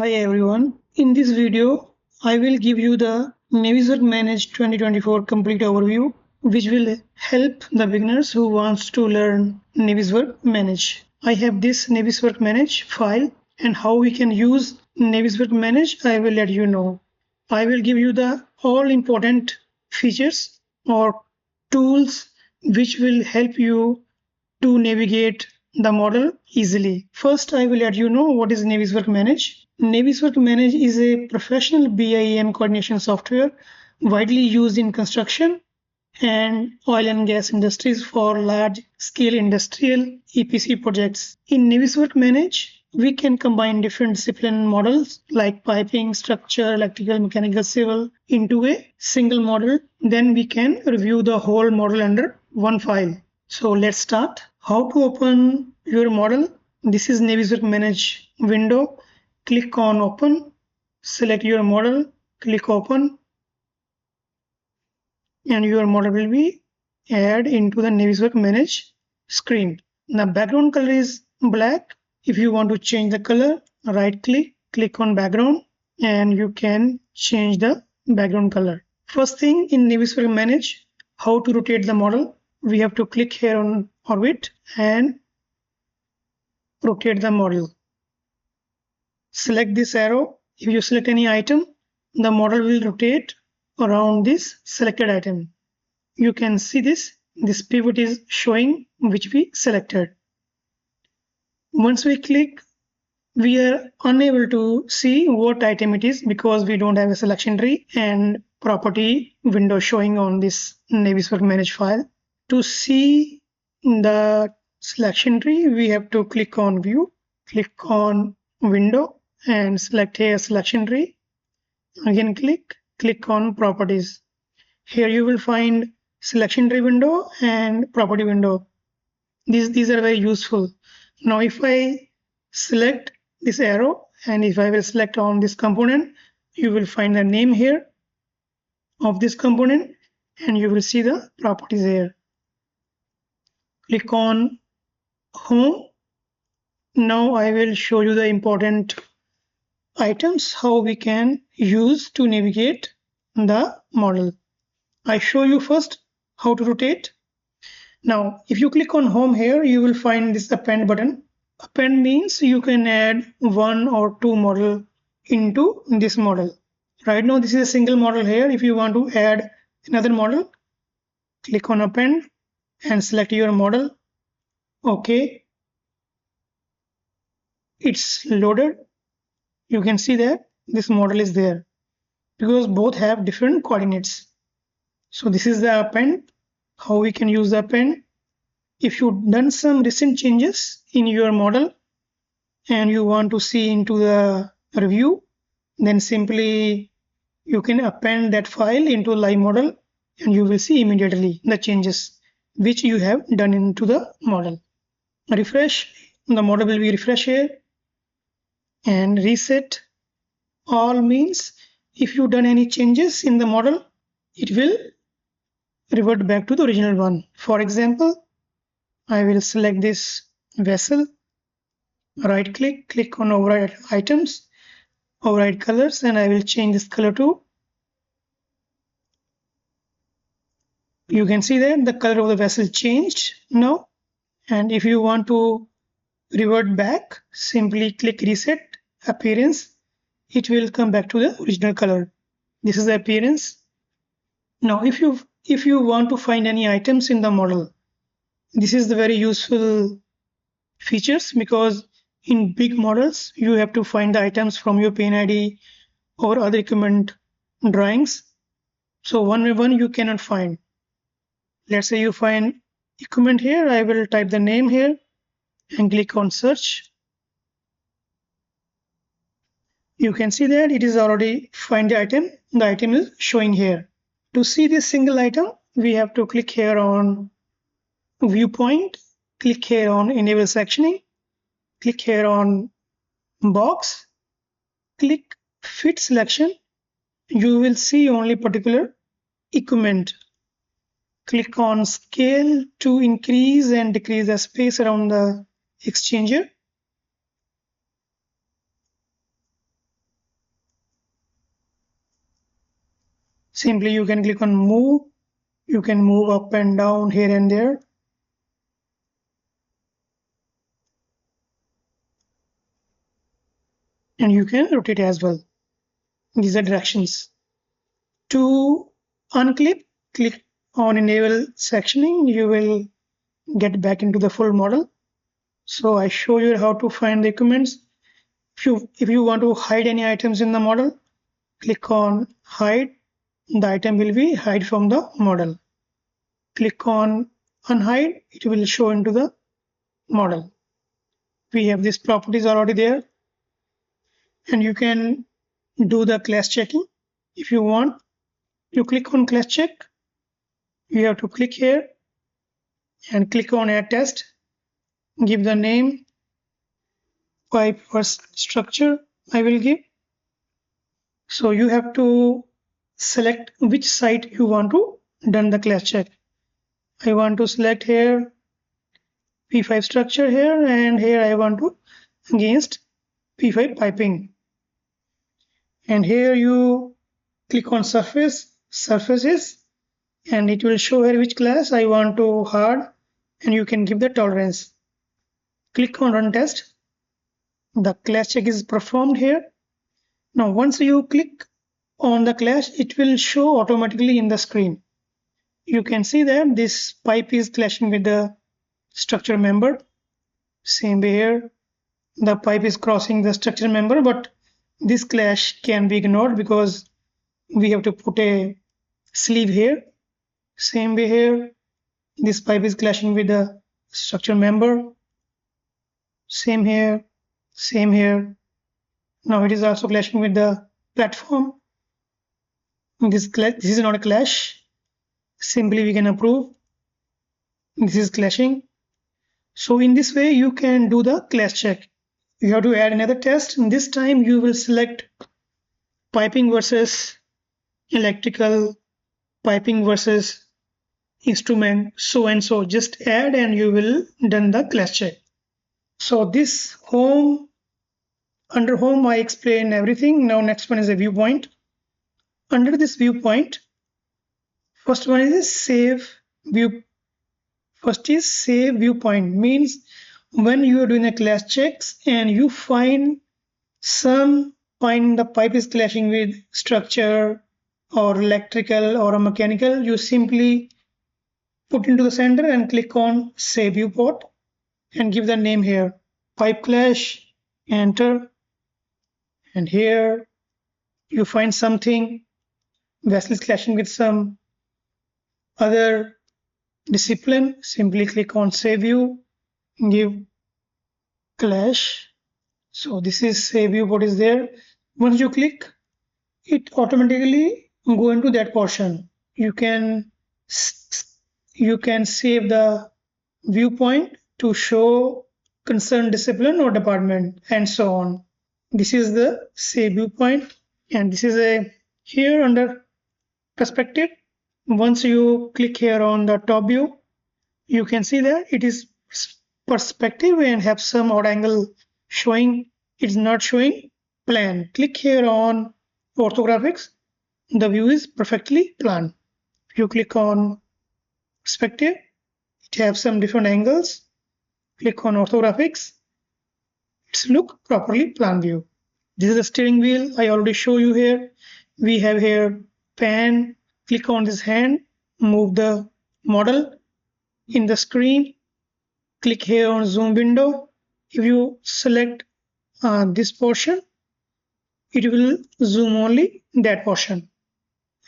Hi everyone. In this video, I will give you the Navisworks Manage 2024 complete overview, which will help the beginners who wants to learn Navisworks Manage. I have this Navisworks Manage file, and how we can use Navisworks Manage I will let you know. I will give you the all important features or tools which will help you to navigate the model easily. First, I will let you know what is Navisworks Manage. Navisworks Manage is a professional BIM coordination software widely used in construction and oil and gas industries for large-scale industrial EPC projects. In Navisworks Manage, we can combine different discipline models like piping, structure, electrical, mechanical, civil into a single model. Then we can review the whole model under one file. So let's start. How to open your model? This is Navisworks Manage window. Click on Open, select your model, click Open, and your model will be added into the Navisworks Manage screen. The background color is black. If you want to change the color, right click, click on background, and you can change the background color. First thing in Navisworks Manage, how to rotate the model. We have to click here on orbit and rotate the model. Select this arrow. If you select any item, the model will rotate around this selected item. You can see this pivot is showing which we selected. Once we click, we are unable to see what item it is because we don't have a selection tree and property window showing on this Navisworks Manage file. To see the selection tree, we have to click on View, click on Window, and select here Selection Tree. Again click on Properties. Here you will find Selection Tree window and Property window. These are very useful. Now if I select this arrow and if I will select on this component, you will find the name here of this component and you will see the properties here. Click on Home. Now I will show you the important items how we can use to navigate the model. I show you first how to rotate. Now if you click on Home here, you will find this Append button. Append means you can add one or two model into this model. Right now this is a single model here. If you want to add another model, click on Append and select your model. Okay, it's loaded. You can see that this model is there because both have different coordinates. So this is the append, how we can use the append. If you've done some recent changes in your model and you want to see into the review, then simply you can append that file into live model and you will see immediately the changes which you have done into the model. Refresh, the model will be refreshed here, and reset all means if you've done any changes in the model, it will revert back to the original one. For example, I will select this vessel, right click, click on override items, override colors, and I will change this color to, you can see that the color of the vessel changed now. And if you want to revert back, simply click reset appearance. It will come back to the original color. This is the appearance. Now if you want to find any items in the model, this is the very useful features because in big models you have to find the items from your pane ID or other equipment drawings. So one by one you cannot find. Let's say you find equipment here. I will type the name here and click on search. You can see that it is already find the item. The item is showing here. To see this single item, we have to click here on viewpoint, click here on enable sectioning, click here on box, click fit selection. You will see only particular equipment. Click on scale to increase and decrease the space around the exchanger. Simply you can click on move. You can move up and down here and there. And you can rotate as well. These are directions. To unclip, click on enable sectioning. You will get back into the full model. So I show you how to find the equipments. If you want to hide any items in the model, click on hide. The item will be hide from the model. Click on unhide. It will show into the model. We have these properties already there. And you can do the class checking. If you want, you click on class check. You have to click here and click on add test. Give the name, pipe or structure I will give. So you have to select which site you want to done the class check. I want to select here P5 structure here, and here I want to against P5 piping. And here you click on surfaces, and it will show here which class I want to hard, and you can give the tolerance. Click on run test. The class check is performed here. Now once you click on the clash, it will show automatically in the screen. You can see that this pipe is clashing with the structure member. Same way here, the pipe is crossing the structure member, but this clash can be ignored because we have to put a sleeve here. Same way here, this pipe is clashing with the structure member. Same here, same here. Now it is also clashing with the platform. This is not a clash. Simply we can approve. This is clashing. So in this way you can do the clash check. You have to add another test, and this time you will select piping versus electrical, piping versus instrument, so and so. Just add and you will done the clash check. So this home, under home I explain everything. Now next one is a viewpoint. Under this viewpoint, first one is save view. First is save viewpoint, means when you are doing a clash checks and you find the pipe is clashing with structure or electrical or a mechanical, you simply put into the center and click on save viewport and give the name here, pipe clash, enter. And here you find something, vessel is clashing with some other discipline, simply click on save view, give clash. So this is save view, what is there. Once you click, it automatically go into that portion. You can save the viewpoint to show concerned discipline or department and so on. This is the save viewpoint, and this is a here under perspective. Once you click here on the top view, you can see that it is perspective and have some odd angle showing. It's not showing plan. Click here on orthographics. The view is perfectly plan. If you click on perspective, it has some different angles. Click on orthographics. It's look properly plan view. This is the steering wheel. I already show you here. We have here pan. Click on this hand, move the model in the screen. Click here on zoom window. If you select this portion, it will zoom only that portion.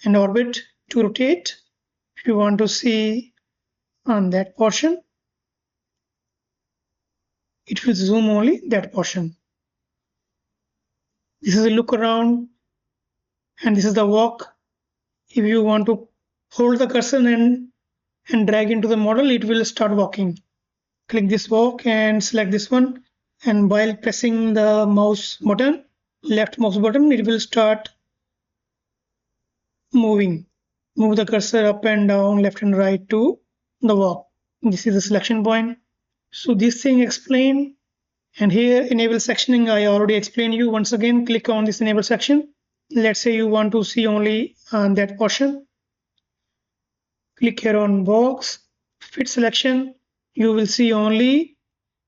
And orbit to rotate. If you want to see on that portion, it will zoom only that portion. This is a look around, and this is the walk. If you want to hold the cursor and drag into the model, it will start walking. Click this walk and select this one, and while pressing the mouse button, left mouse button, it will start moving. Move the cursor up and down, left and right to the walk. This is the selection point. So this thing explained, and here enable sectioning I already explained you. Once again, click on this enable section Let's say you want to see only that portion. Click here on box, fit selection. You will see only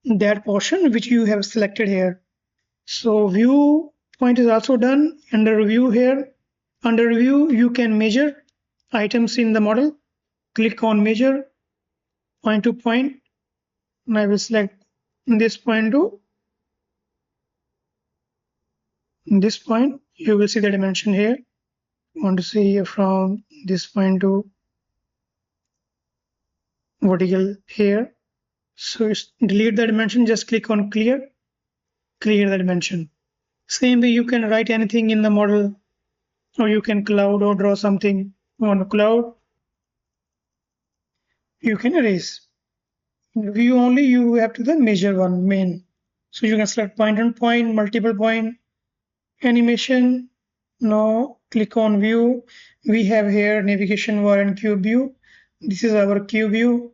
that portion which you have selected here. So view point is also done. Under view here, under view you can measure items in the model. Click on measure point to point, and I will select this point to this point. You will see the dimension here. You want to see from this point to vertical here. So delete the dimension, just click on clear the dimension. Same way you can write anything in the model, or you can cloud or draw something on a cloud. You can erase. View only, you have to then measure one main. So you can select point on point, multiple point, animation. Now click on view. We have here navigation bar and cube view. This is our cube view.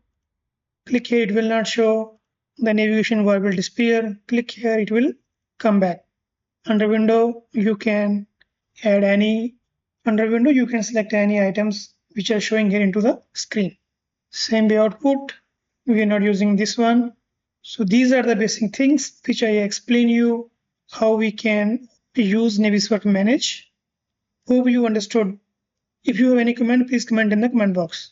Click here, it will not show. The navigation bar will disappear. Click here, it will come back. Under window, you can add any. Under window, you can select any items which are showing here into the screen. Same way output, we are not using this one. So these are the basic things which I explain you how we can use Navisworks Manage. Hope you understood. If you have any comment, please comment in the comment box.